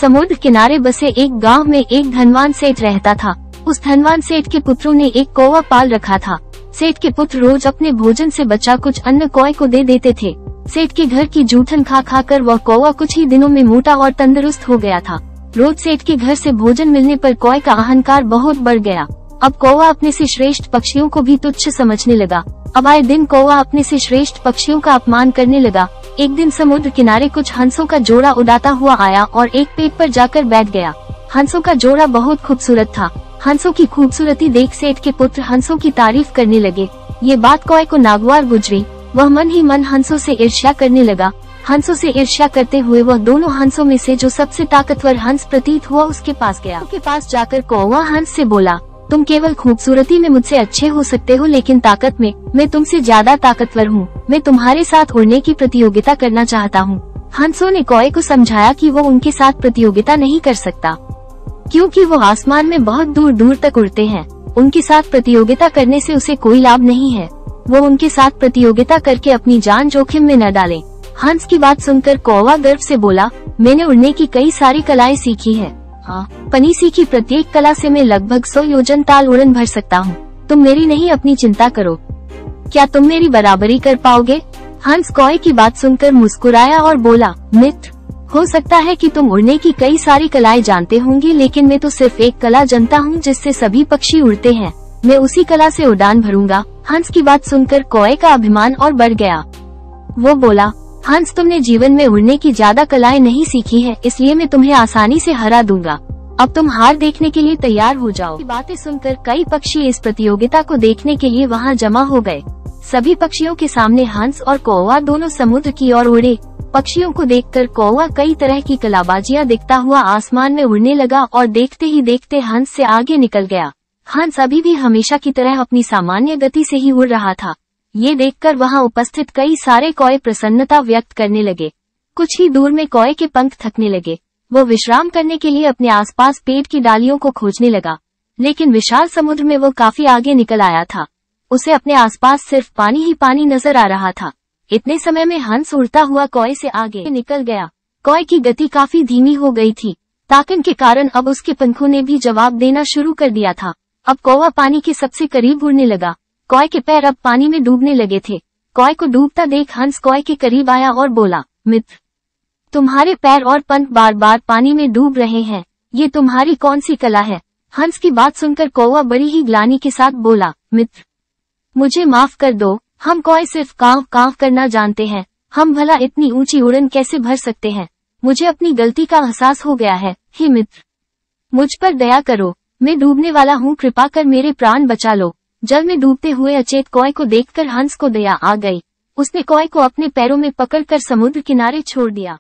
समुद्र किनारे बसे एक गांव में एक धनवान सेठ रहता था। उस धनवान सेठ के पुत्रों ने एक कौवा पाल रखा था। सेठ के पुत्र रोज अपने भोजन से बचा कुछ अन्न कौवे को दे देते थे। सेठ के घर की जूठन खा खा कर वह कौवा कुछ ही दिनों में मोटा और तंदुरुस्त हो गया था। रोज सेठ के घर से भोजन मिलने पर कौवे का अहंकार बहुत बढ़ गया। अब कौवा अपने से श्रेष्ठ पक्षियों को भी तुच्छ समझने लगा। अब आए दिन कौवा अपने से श्रेष्ठ पक्षियों का अपमान करने लगा। एक दिन समुद्र किनारे कुछ हंसों का जोड़ा उड़ाता हुआ आया और एक पेड़ पर जाकर बैठ गया। हंसों का जोड़ा बहुत खूबसूरत था। हंसों की खूबसूरती देख सेठ के पुत्र हंसों की तारीफ करने लगे। ये बात कौवे को नागवार गुजरी। वह मन ही मन हंसों से ईर्ष्या करने लगा। हंसों से ईर्ष्या करते हुए वह दोनों हंसों में से जो सबसे ताकतवर हंस प्रतीत हुआ उसके पास गया। उसके पास जाकर कौवा हंस से बोला, तुम केवल खूबसूरती में मुझसे अच्छे हो सकते हो, लेकिन ताकत में मैं तुमसे ज्यादा ताकतवर हूँ। मैं तुम्हारे साथ उड़ने की प्रतियोगिता करना चाहता हूँ। हंसों ने कौवे को समझाया कि वो उनके साथ प्रतियोगिता नहीं कर सकता, क्योंकि वो आसमान में बहुत दूर दूर तक उड़ते हैं। उनके साथ प्रतियोगिता करने से उसे कोई लाभ नहीं है। वो उनके साथ प्रतियोगिता करके अपनी जान जोखिम में न डाले। हंस की बात सुनकर कौवा गर्व से बोला, मैंने उड़ने की कई सारी कलाएं सीखी है। पनी सीखी प्रत्येक कला से मैं लगभग 100 योजन ताल उड़न भर सकता हूँ। तुम मेरी नहीं अपनी चिंता करो। क्या तुम मेरी बराबरी कर पाओगे? हंस कौवे की बात सुनकर मुस्कुराया और बोला, मित्र, हो सकता है कि तुम उड़ने की कई सारी कलाएं जानते होंगे, लेकिन मैं तो सिर्फ एक कला जानता हूँ जिससे सभी पक्षी उड़ते हैं। मैं उसी कला से उड़ान भरूंगा। हंस की बात सुनकर कौवे का अभिमान और बढ़ गया। वो बोला, हंस, तुमने जीवन में उड़ने की ज्यादा कलाएं नहीं सीखी है, इसलिए मैं तुम्हें आसानी से हरा दूंगा। अब तुम हार देखने के लिए तैयार हो जाओ। बातें सुनकर कई पक्षी इस प्रतियोगिता को देखने के लिए वहां जमा हो गए। सभी पक्षियों के सामने हंस और कौवा दोनों समुद्र की ओर उड़े। पक्षियों को देखकर कौवा कई तरह की कलाबाजियां दिखता हुआ आसमान में उड़ने लगा और देखते ही देखते हंस से आगे निकल गया। हंस अभी भी हमेशा की तरह अपनी सामान्य गति से ही उड़ रहा था। ये देखकर वहां उपस्थित कई सारे कौवे प्रसन्नता व्यक्त करने लगे। कुछ ही दूर में कौवे के पंख थकने लगे। वो विश्राम करने के लिए अपने आसपास पेड़ की डालियों को खोजने लगा, लेकिन विशाल समुद्र में वो काफी आगे निकल आया था। उसे अपने आसपास सिर्फ पानी ही पानी नजर आ रहा था। इतने समय में हंस उड़ता हुआ कौवे से आगे निकल गया। कौवे की गति काफी धीमी हो गई थी। ताकन के कारण अब उसके पंखों ने भी जवाब देना शुरू कर दिया था। अब कौवा पानी के सबसे करीब उड़ने लगा। कौवे के पैर अब पानी में डूबने लगे थे। कौवे को डूबता देख हंस कौवे के करीब आया और बोला, मित्र, तुम्हारे पैर और पंख बार बार पानी में डूब रहे हैं। ये तुम्हारी कौन सी कला है? हंस की बात सुनकर कौवा बड़ी ही ग्लानि के साथ बोला, मित्र, मुझे माफ कर दो। हम कौवे सिर्फ कांव कांव करना जानते हैं। हम भला इतनी ऊंची उड़न कैसे भर सकते हैं? मुझे अपनी गलती का एहसास हो गया है। हे मित्र, मुझ पर दया करो। मैं डूबने वाला हूँ, कृपा कर मेरे प्राण बचा लो। जल में डूबते हुए अचेत कौवे को देखकर हंस को दया आ गई। उसने कौवे को अपने पैरों में पकड़कर समुद्र किनारे छोड़ दिया।